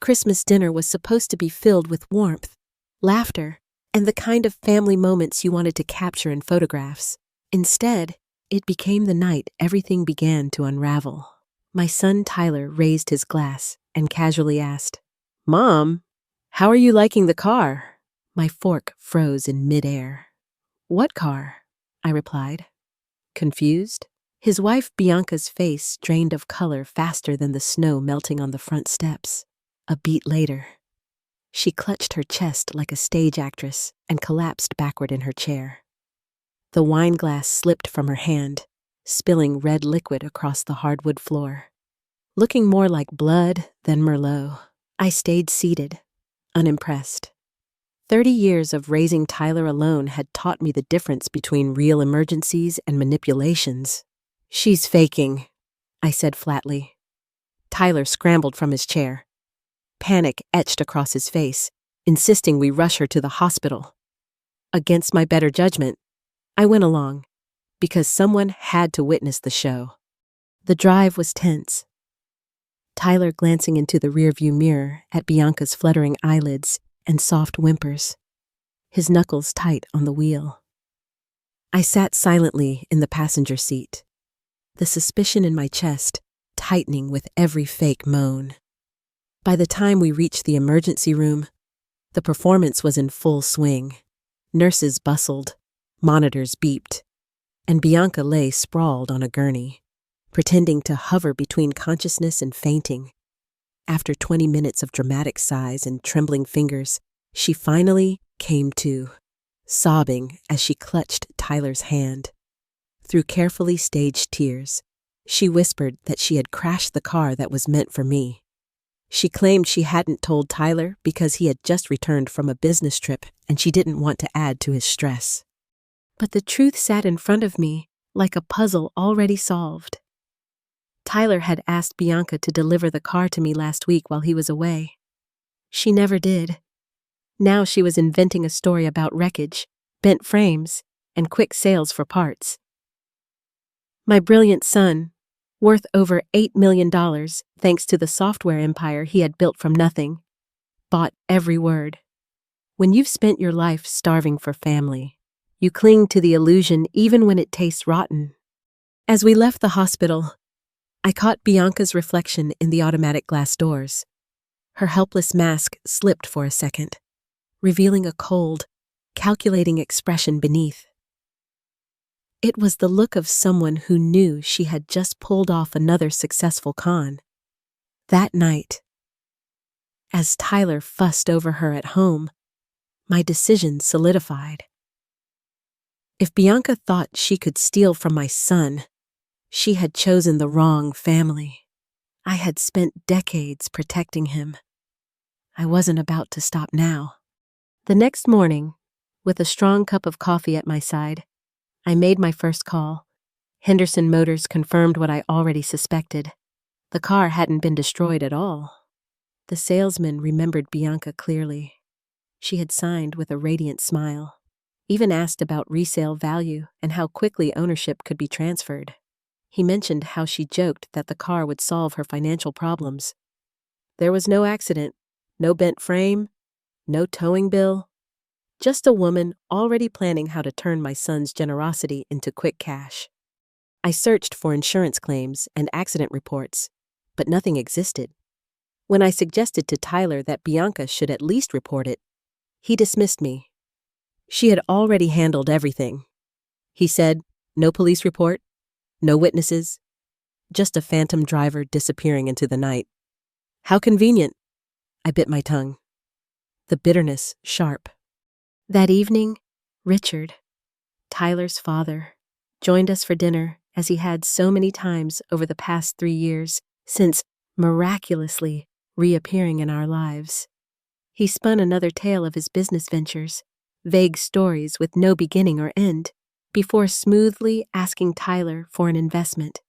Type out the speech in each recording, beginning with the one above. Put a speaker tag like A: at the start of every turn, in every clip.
A: Christmas dinner was supposed to be filled with warmth, laughter, and the kind of family moments you wanted to capture in photographs. Instead, it became the night everything began to unravel. My son Tyler raised his glass and casually asked, "Mom, how are you liking the car?" My fork froze in midair. "What car?" I replied, confused. His wife Bianca's face drained of color faster than the snow melting on the front steps. A beat later, she clutched her chest like a stage actress and collapsed backward in her chair. The wine glass slipped from her hand, spilling red liquid across the hardwood floor. Looking more like blood than Merlot, I stayed seated, unimpressed. 30 years of raising Tyler alone had taught me the difference between real emergencies and manipulations. "She's faking," I said flatly. Tyler scrambled from his chair. Panic etched across his face, insisting we rush her to the hospital. Against my better judgment, I went along, because someone had to witness the show. The drive was tense. Tyler glancing into the rearview mirror at Bianca's fluttering eyelids and soft whimpers, his knuckles tight on the wheel. I sat silently in the passenger seat, the suspicion in my chest tightening with every fake moan. By the time we reached the emergency room, the performance was in full swing. Nurses bustled, monitors beeped, and Bianca lay sprawled on a gurney, pretending to hover between consciousness and fainting. After 20 minutes of dramatic sighs and trembling fingers, she finally came to, sobbing as she clutched Tyler's hand. Through carefully staged tears, she whispered that she had crashed the car that was meant for me. She claimed she hadn't told Tyler because he had just returned from a business trip and she didn't want to add to his stress. But the truth sat in front of me like a puzzle already solved. Tyler had asked Bianca to deliver the car to me last week while he was away. She never did. Now she was inventing a story about wreckage, bent frames, and quick sales for parts. My brilliant son, worth over $8 million thanks to the software empire he had built from nothing, bought every word. When you've spent your life starving for family, you cling to the illusion even when it tastes rotten. As we left the hospital, I caught Bianca's reflection in the automatic glass doors. Her helpless mask slipped for a second, revealing a cold, calculating expression beneath. It was the look of someone who knew she had just pulled off another successful con. That night, as Tyler fussed over her at home, my decision solidified. If Bianca thought she could steal from my son, she had chosen the wrong family. I had spent decades protecting him. I wasn't about to stop now. The next morning, with a strong cup of coffee at my side, I made my first call. Henderson Motors confirmed what I already suspected. The car hadn't been destroyed at all. The salesman remembered Bianca clearly. She had signed with a radiant smile, even asked about resale value and how quickly ownership could be transferred. He mentioned how she joked that the car would solve her financial problems. There was no accident, no bent frame, no towing bill, just a woman already planning how to turn my son's generosity into quick cash. I searched for insurance claims and accident reports, but nothing existed. When I suggested to Tyler that Bianca should at least report it, he dismissed me. She had already handled everything. He said, no police report, no witnesses, just a phantom driver disappearing into the night. How convenient. I bit my tongue, the bitterness sharp. That evening, Richard, Tyler's father, joined us for dinner as he had so many times over the past 3 years since miraculously reappearing in our lives. He spun another tale of his business ventures, vague stories with no beginning or end, before smoothly asking Tyler for an investment.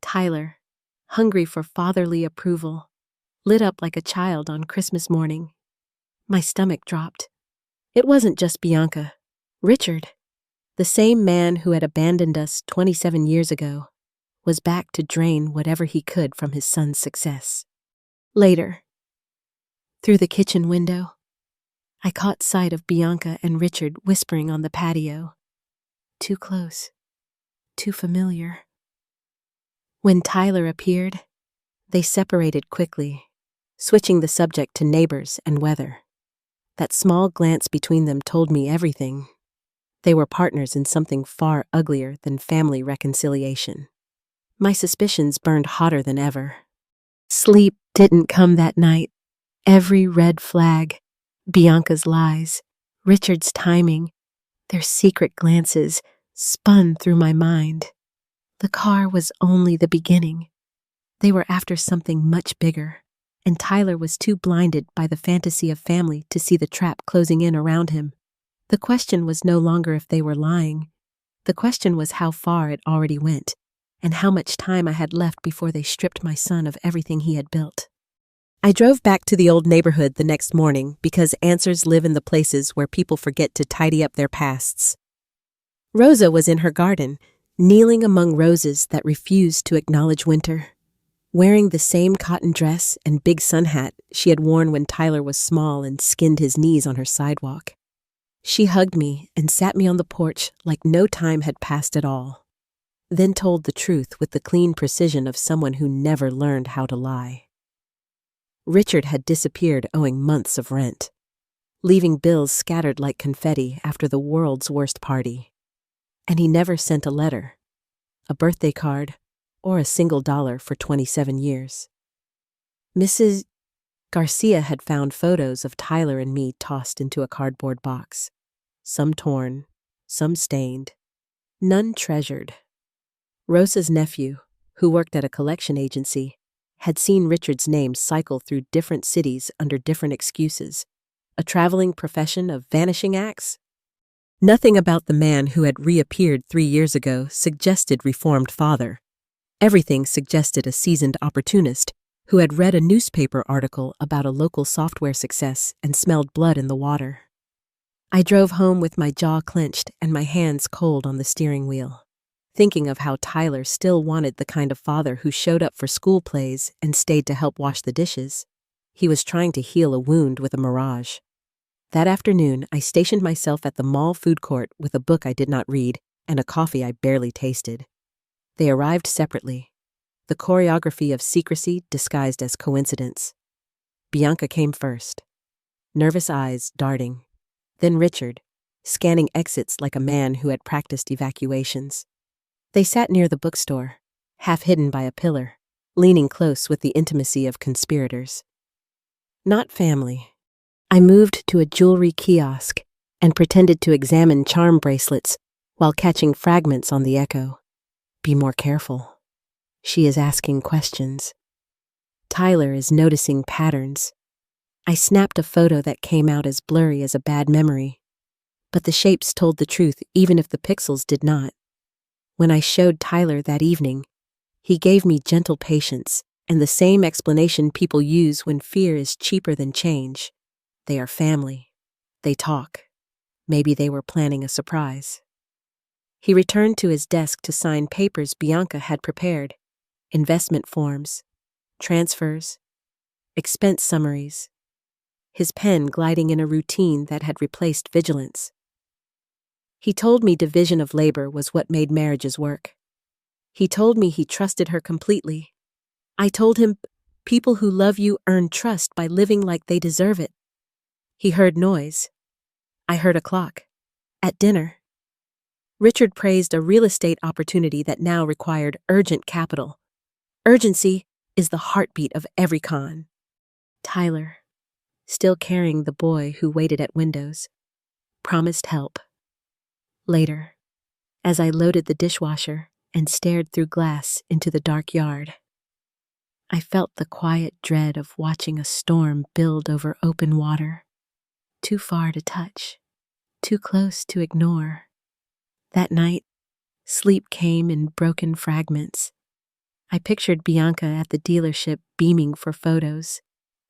A: Tyler, hungry for fatherly approval, lit up like a child on Christmas morning. My stomach dropped. It wasn't just Bianca. Richard, the same man who had abandoned us 27 years ago, was back to drain whatever he could from his son's success. Later, Through the kitchen window, I caught sight of Bianca and Richard whispering on the patio. Too close, too familiar. When Tyler appeared, they separated quickly, switching the subject to neighbors and weather. That small glance between them told me everything. They were partners in something far uglier than family reconciliation. My suspicions burned hotter than ever. Sleep didn't come that night. Every red flag, Bianca's lies, Richard's timing, their secret glances spun through my mind. The car was only the beginning. They were after something much bigger, and Tyler was too blinded by the fantasy of family to see the trap closing in around him. The question was no longer if they were lying. The question was how far it already went, and how much time I had left before they stripped my son of everything he had built. I drove back to the old neighborhood the next morning because answers live in the places where people forget to tidy up their pasts. Rosa was in her garden, kneeling among roses that refused to acknowledge winter, wearing the same cotton dress and big sun hat she had worn when Tyler was small and skinned his knees on her sidewalk. She hugged me and sat me on the porch like no time had passed at all, then told the truth with the clean precision of someone who never learned how to lie. Richard had disappeared owing months of rent, leaving bills scattered like confetti after the world's worst party. And he never sent a letter, a birthday card, or a single dollar for 27 years. Mrs. Garcia had found photos of Tyler and me tossed into a cardboard box, some torn, some stained, none treasured. Rosa's nephew, who worked at a collection agency, had seen Richard's name cycle through different cities under different excuses, a traveling profession of vanishing acts. Nothing about the man who had reappeared 3 years ago suggested reformed father. Everything suggested a seasoned opportunist who had read a newspaper article about a local software success and smelled blood in the water. I drove home with my jaw clenched and my hands cold on the steering wheel, thinking of how Tyler still wanted the kind of father who showed up for school plays and stayed to help wash the dishes. He was trying to heal a wound with a mirage. That afternoon, I stationed myself at the mall food court with a book I did not read and a coffee I barely tasted. They arrived separately, the choreography of secrecy disguised as coincidence. Bianca came first, nervous eyes darting, then Richard, scanning exits like a man who had practiced evacuations. They sat near the bookstore, half hidden by a pillar, leaning close with the intimacy of conspirators. Not family. I moved to a jewelry kiosk and pretended to examine charm bracelets while catching fragments on the echo. Be more careful. She is asking questions. Tyler is noticing patterns. I snapped a photo that came out as blurry as a bad memory, but the shapes told the truth even if the pixels did not. When I showed Tyler that evening, he gave me gentle patience and the same explanation people use when fear is cheaper than change. They are family. They talk. Maybe they were planning a surprise. He returned to his desk to sign papers Bianca had prepared, investment forms, transfers, expense summaries, his pen gliding in a routine that had replaced vigilance. He told me division of labor was what made marriages work. He told me he trusted her completely. I told him people who love you earn trust by living like they deserve it. He heard noise. I heard a clock. At dinner. Richard praised a real estate opportunity that now required urgent capital. Urgency is the heartbeat of every con. Tyler, still carrying the boy who waited at windows, promised help. Later, as I loaded the dishwasher and stared through glass into the dark yard, I felt the quiet dread of watching a storm build over open water. Too far to touch, too close to ignore. That night, sleep came in broken fragments. I pictured Bianca at the dealership beaming for photos,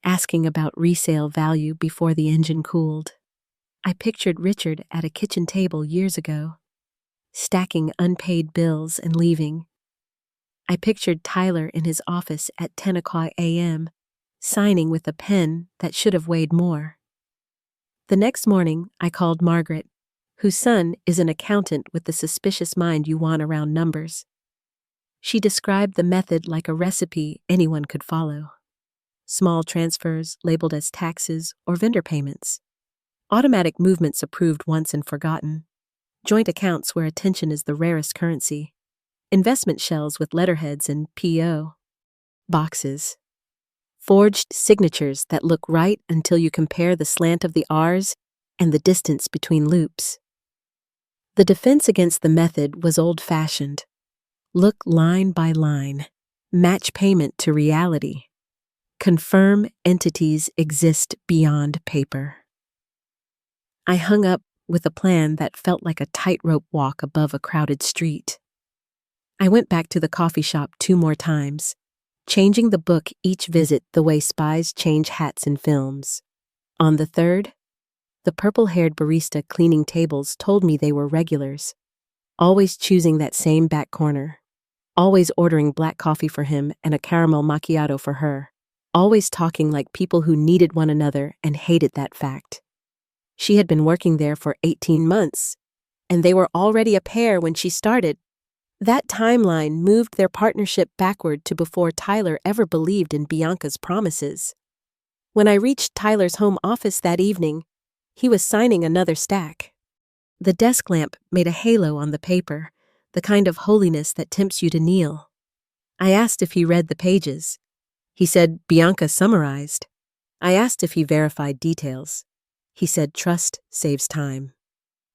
A: asking about resale value before the engine cooled. I pictured Richard at a kitchen table years ago, stacking unpaid bills and leaving. I pictured Tyler in his office at 10 o'clock a.m., signing with a pen that should have weighed more. The next morning, I called Margaret, whose son is an accountant with the suspicious mind you want around numbers. She described the method like a recipe anyone could follow. Small transfers labeled as taxes or vendor payments. Automatic movements approved once and forgotten. Joint accounts where attention is the rarest currency. Investment shells with letterheads and P.O. boxes. Forged signatures that look right until you compare the slant of the R's and the distance between loops. The defense against the method was old-fashioned. Look line by line. Match payment to reality. Confirm entities exist beyond paper. I hung up with a plan that felt like a tightrope walk above a crowded street. I went back to the coffee shop 2 more times, changing the book each visit the way spies change hats in films. On the 3rd, the purple-haired barista cleaning tables told me they were regulars, always choosing that same back corner, always ordering black coffee for him and a caramel macchiato for her, always talking like people who needed one another and hated that fact. She had been working there for 18 months, and they were already a pair when she started. That timeline moved their partnership backward to before Tyler ever believed in Bianca's promises. When I reached Tyler's home office that evening, he was signing another stack. The desk lamp made a halo on the paper, the kind of holiness that tempts you to kneel. I asked if he read the pages. He said Bianca summarized. I asked if he verified details. He said trust saves time.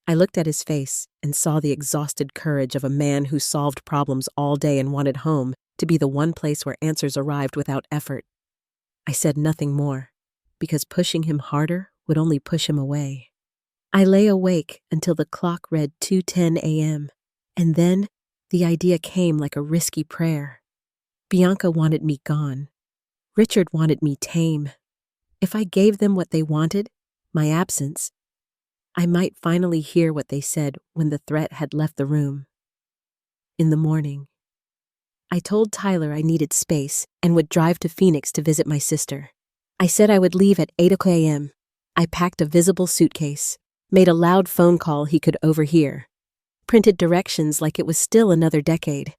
A: I looked at his face and saw the exhausted courage of a man who solved problems all day and wanted home to be the one place where answers arrived without effort. I said nothing more, because pushing him harder would only push him away. I lay awake until the clock read 2:10 a.m., and then the idea came like a risky prayer. Bianca wanted me gone. Richard wanted me tame. If I gave them what they wanted, my absence, I might finally hear what they said when the threat had left the room. In the morning, I told Tyler I needed space and would drive to Phoenix to visit my sister. I said I would leave at 8 a.m. I packed a visible suitcase, made a loud phone call he could overhear, printed directions like it was still another decade.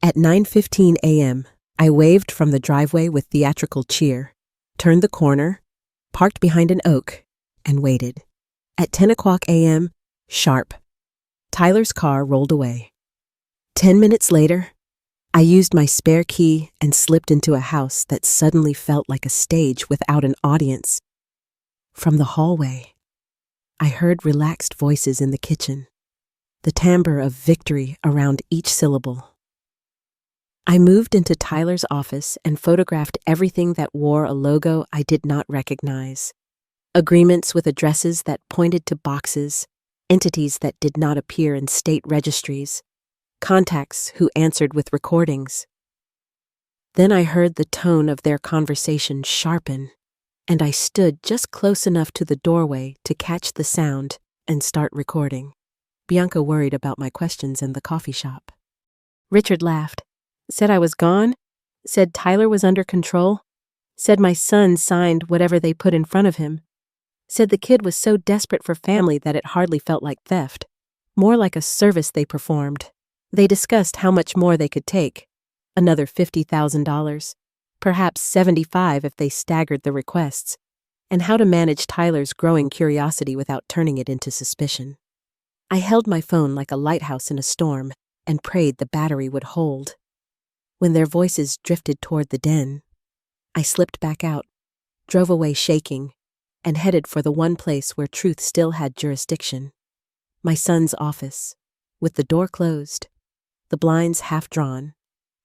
A: At 9:15 a.m., I waved from the driveway with theatrical cheer, turned the corner, parked behind an oak, and waited. At 10 o'clock a.m., sharp, Tyler's car rolled away. 10 minutes later, I used my spare key and slipped into a house that suddenly felt like a stage without an audience. From the hallway, I heard relaxed voices in the kitchen, the timbre of victory around each syllable. I moved into Tyler's office and photographed everything that wore a logo I did not recognize. Agreements with addresses that pointed to boxes, entities that did not appear in state registries, contacts who answered with recordings. Then I heard the tone of their conversation sharpen, and I stood just close enough to the doorway to catch the sound and start recording. Bianca worried about my questions in the coffee shop. Richard laughed, said I was gone, said Tyler was under control, said my son signed whatever they put in front of him, said the kid was so desperate for family that it hardly felt like theft, more like a service they performed. They discussed how much more they could take, another $50,000, perhaps $75,000 if they staggered the requests, and how to manage Tyler's growing curiosity without turning it into suspicion. I held my phone like a lighthouse in a storm and prayed the battery would hold. When their voices drifted toward the den, I slipped back out, drove away shaking, and headed for the one place where truth still had jurisdiction. My son's office, with the door closed, the blinds half drawn,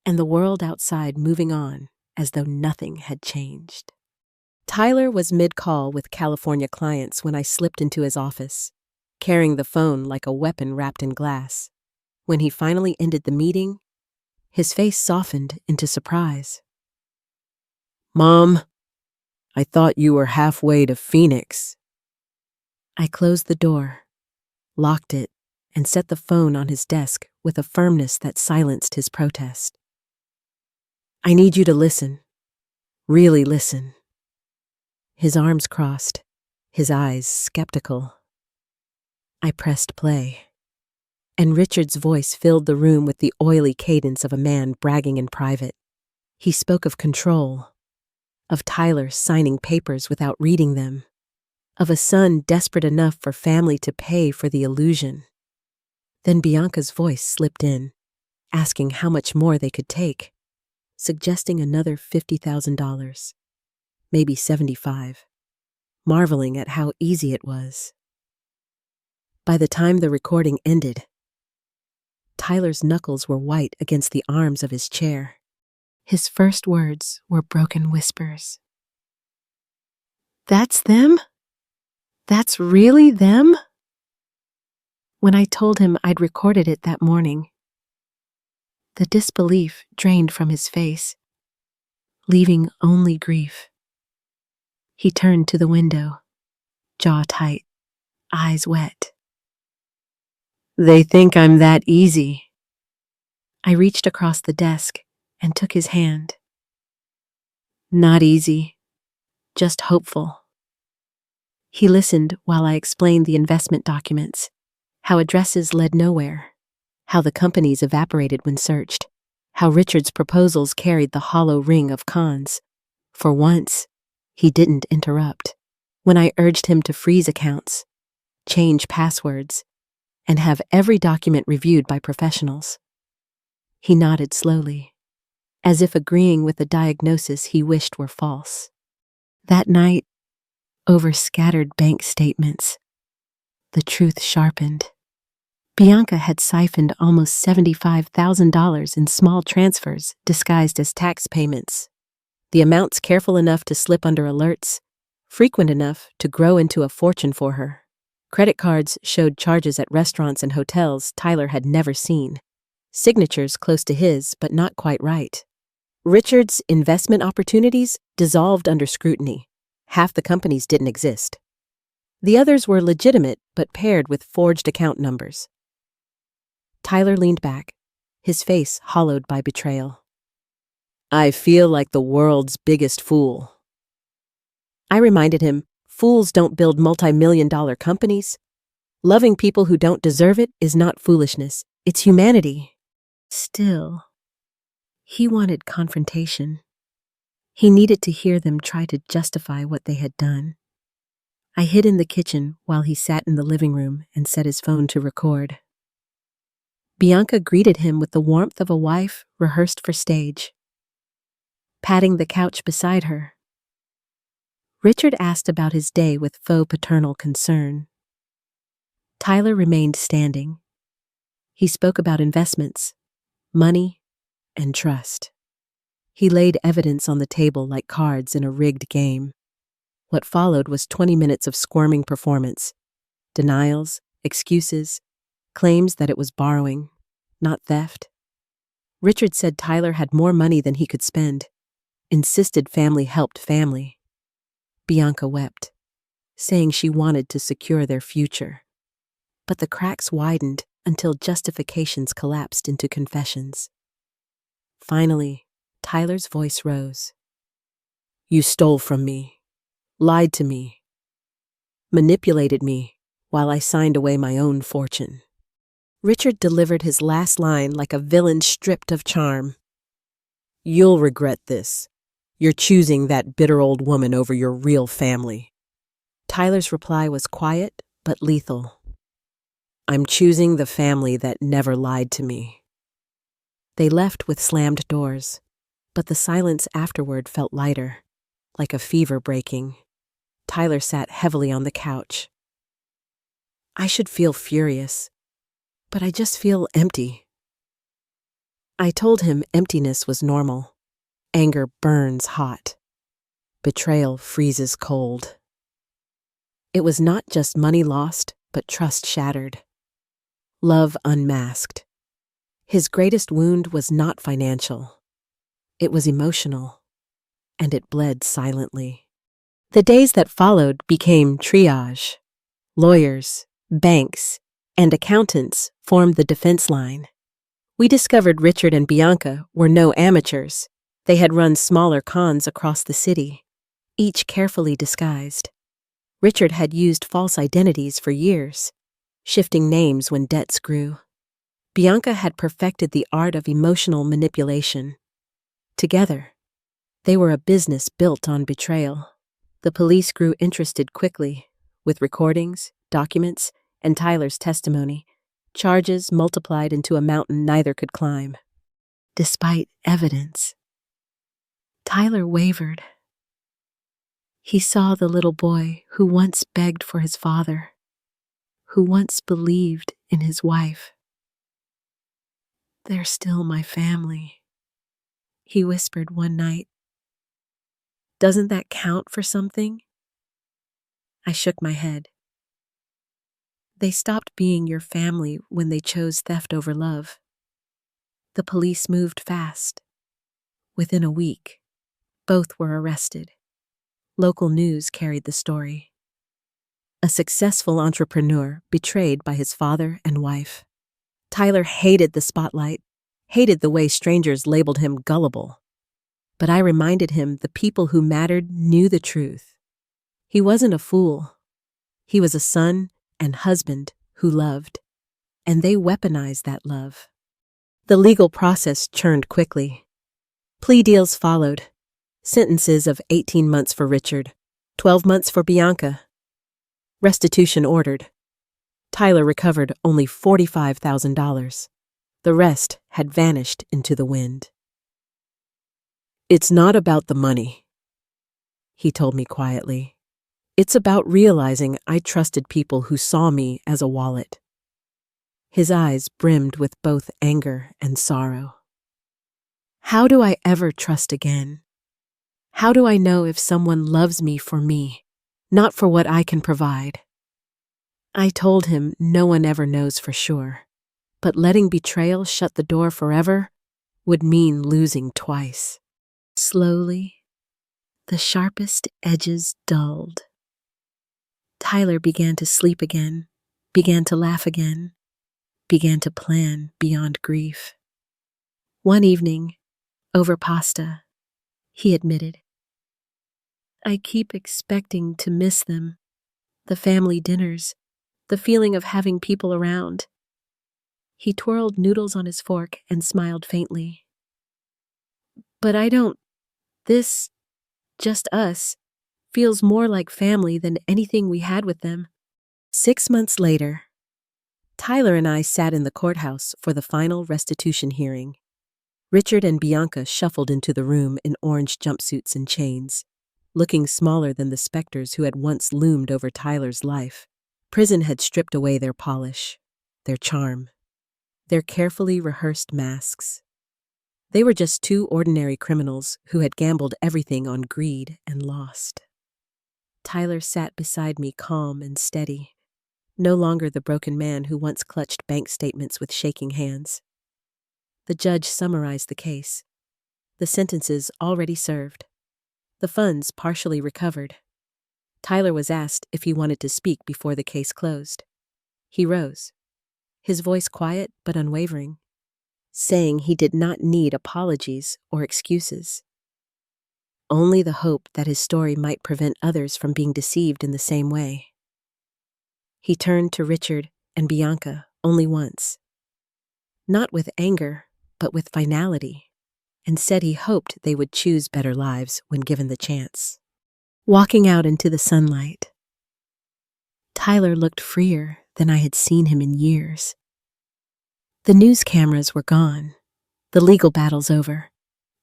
A: and the world outside moving on as though nothing had changed. Tyler was mid-call with California clients when I slipped into his office, carrying the phone like a weapon wrapped in glass. When he finally ended the meeting, his face softened into surprise. "Mom, I thought you were halfway to Phoenix." I closed the door, locked it, and set the phone on his desk with a firmness that silenced his protest. "I need you to listen. Really listen. His arms crossed, his eyes skeptical. I pressed play, and Richard's voice filled the room with the oily cadence of a man bragging in private. He spoke of control, of Tyler signing papers without reading them, of a son desperate enough for family to pay for the illusion. Then Bianca's voice slipped in, asking how much more they could take, suggesting another $50,000, maybe 75, marveling at how easy it was. By the time the recording ended, Tyler's knuckles were white against the arms of his chair. His first words were broken whispers. "That's them? That's really them?" When I told him I'd recorded it that morning, the disbelief drained from his face, leaving only grief. He turned to the window, jaw tight, eyes wet. "They think I'm that easy." I reached across the desk and took his hand. "Not easy, just hopeful." He listened while I explained the investment documents, how addresses led nowhere, how the companies evaporated when searched, how Richard's proposals carried the hollow ring of cons. For once, he didn't interrupt. When I urged him to freeze accounts, change passwords, and have every document reviewed by professionals, he nodded slowly, as if agreeing with the diagnosis he wished were false. That night, over scattered bank statements, the truth sharpened. Bianca had siphoned almost $75,000 in small transfers disguised as tax payments. The amounts careful enough to slip under alerts, frequent enough to grow into a fortune for her. Credit cards showed charges at restaurants and hotels Tyler had never seen. Signatures close to his, but not quite right. Richard's investment opportunities dissolved under scrutiny. Half the companies didn't exist. The others were legitimate, but paired with forged account numbers. Tyler leaned back, his face hollowed by betrayal. "I feel like the world's biggest fool." I reminded him, fools don't build multi-million-dollar companies. Loving people who don't deserve it is not foolishness, it's humanity. Still, he wanted confrontation. He needed to hear them try to justify what they had done. I hid in the kitchen while he sat in the living room and set his phone to record. Bianca greeted him with the warmth of a wife rehearsed for stage, patting the couch beside her. Richard asked about his day with faux paternal concern. Tyler remained standing. He spoke about investments, money, and trust. He laid evidence on the table like cards in a rigged game. What followed was 20 minutes of squirming performance, denials, excuses, claims that it was borrowing, not theft. Richard said Tyler had more money than he could spend, insisted family helped family. Bianca wept, saying she wanted to secure their future. But the cracks widened until justifications collapsed into confessions. Finally, Tyler's voice rose. "You stole from me, lied to me, manipulated me while I signed away my own fortune." Richard delivered his last line like a villain stripped of charm. "You'll regret this. You're choosing that bitter old woman over your real family." Tyler's reply was quiet but lethal. "I'm choosing the family that never lied to me." They left with slammed doors, but the silence afterward felt lighter, like a fever breaking. Tyler sat heavily on the couch. "I should feel furious, but I just feel empty." I told him emptiness was normal. Anger burns hot. Betrayal freezes cold. It was not just money lost, but trust shattered. Love unmasked. His greatest wound was not financial. It was emotional, and it bled silently. The days that followed became triage. Lawyers, banks, and accountants formed the defense line. We discovered Richard and Bianca were no amateurs. They had run smaller cons across the city, each carefully disguised. Richard had used false identities for years, shifting names when debts grew. Bianca had perfected the art of emotional manipulation. Together, they were a business built on betrayal. The police grew interested quickly, with recordings, documents, and Tyler's testimony. Charges multiplied into a mountain neither could climb. Despite evidence, Tyler wavered. He saw the little boy who once begged for his father, who once believed in his wife. "They're still my family," he whispered one night. "Doesn't that count for something?" I shook my head. "They stopped being your family when they chose theft over love." The police moved fast. Within a week, both were arrested. Local news carried the story. A successful entrepreneur betrayed by his father and wife. Tyler hated the spotlight, hated the way strangers labeled him gullible. But I reminded him the people who mattered knew the truth. He wasn't a fool. He was a son and husband who loved, and they weaponized that love. The legal process churned quickly. Plea deals followed. Sentences of 18 months for Richard, 12 months for Bianca. Restitution ordered. Tyler recovered only $45,000. The rest had vanished into the wind. "It's not about the money," he told me quietly. "It's about realizing I trusted people who saw me as a wallet." His eyes brimmed with both anger and sorrow. How do I ever trust again? How do I know if someone loves me for me, not for what I can provide? I told him no one ever knows for sure, but letting betrayal shut the door forever would mean losing twice. Slowly, the sharpest edges dulled. Tyler began to sleep again, began to laugh again, began to plan beyond grief. One evening, over pasta, he admitted, "I keep expecting to miss them, the family dinners, the feeling of having people around." He twirled noodles on his fork and smiled faintly. "But I don't. This, just us, feels more like family than anything we had with them." 6 months later, Tyler and I sat in the courthouse for the final restitution hearing. Richard and Bianca shuffled into the room in orange jumpsuits and chains, looking smaller than the specters who had once loomed over Tyler's life. Prison had stripped away their polish, their charm, their carefully rehearsed masks. They were just two ordinary criminals who had gambled everything on greed and lost. Tyler sat beside me calm and steady, no longer the broken man who once clutched bank statements with shaking hands. The judge summarized the case. The sentences already served. The funds partially recovered. Tyler was asked if he wanted to speak before the case closed. He rose, his voice quiet but unwavering, saying he did not need apologies or excuses. Only the hope that his story might prevent others from being deceived in the same way. He turned to Richard and Bianca only once, not with anger, but with finality, and said he hoped they would choose better lives when given the chance. Walking out into the sunlight, Tyler looked freer than I had seen him in years. The news cameras were gone, the legal battles over,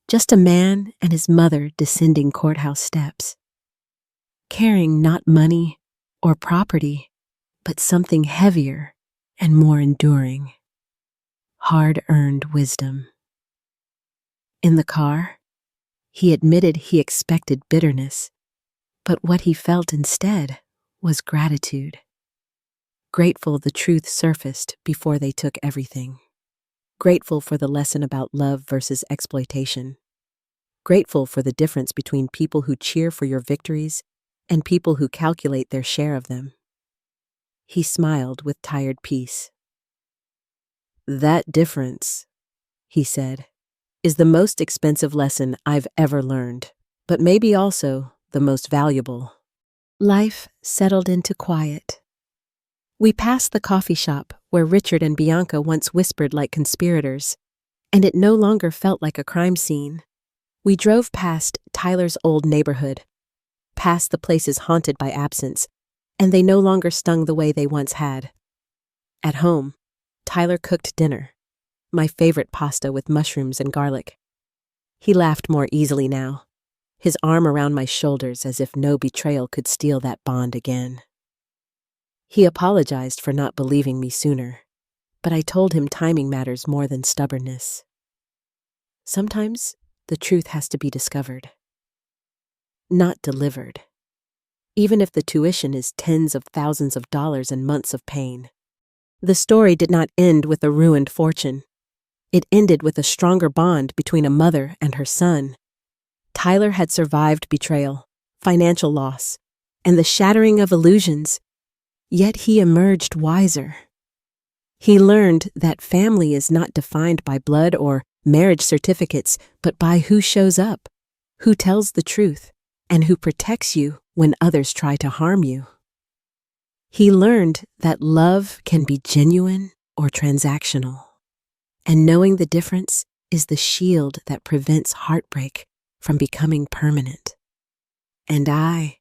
A: just a man and his mother descending courthouse steps, carrying not money or property, but something heavier and more enduring, hard-earned wisdom. In the car, he admitted he expected bitterness, but what he felt instead was gratitude. Grateful the truth surfaced before they took everything. Grateful for the lesson about love versus exploitation. Grateful for the difference between people who cheer for your victories and people who calculate their share of them. He smiled with tired peace. "That difference," he said, is the most expensive lesson I've ever learned, but maybe also the most valuable. Life settled into quiet. We passed the coffee shop where Richard and Bianca once whispered like conspirators, and it no longer felt like a crime scene. We drove past Tyler's old neighborhood, past the places haunted by absence, and they no longer stung the way they once had. At home, Tyler cooked dinner, my favorite pasta with mushrooms and garlic. He laughed more easily now, his arm around my shoulders as if no betrayal could steal that bond again. He apologized for not believing me sooner, but I told him timing matters more than stubbornness. Sometimes the truth has to be discovered, not delivered, even if the tuition is tens of thousands of dollars and months of pain. The story did not end with a ruined fortune. It ended with a stronger bond between a mother and her son. Tyler had survived betrayal, financial loss, and the shattering of illusions, yet he emerged wiser. He learned that family is not defined by blood or marriage certificates, but by who shows up, who tells the truth, and who protects you when others try to harm you. He learned that love can be genuine or transactional, and knowing the difference is the shield that prevents heartbreak from becoming permanent. And I,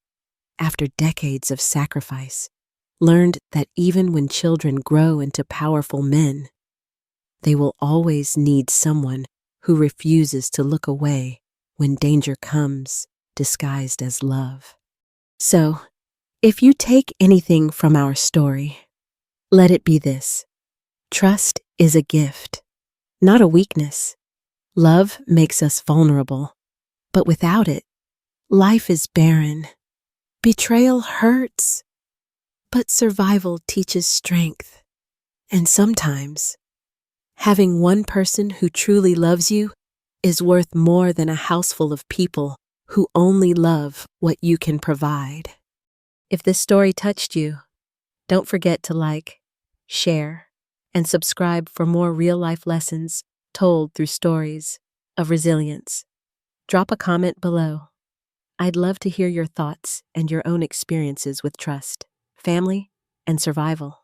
A: after decades of sacrifice, learned that even when children grow into powerful men, they will always need someone who refuses to look away when danger comes disguised as love. So, if you take anything from our story, let it be this: trust is a gift, not a weakness. Love makes us vulnerable, but without it, life is barren. Betrayal hurts, but survival teaches strength. And sometimes, having one person who truly loves you is worth more than a house full of people who only love what you can provide. If this story touched you, don't forget to like, share, and subscribe for more real-life lessons told through stories of resilience. Drop a comment below. I'd love to hear your thoughts and your own experiences with trust, family, and survival.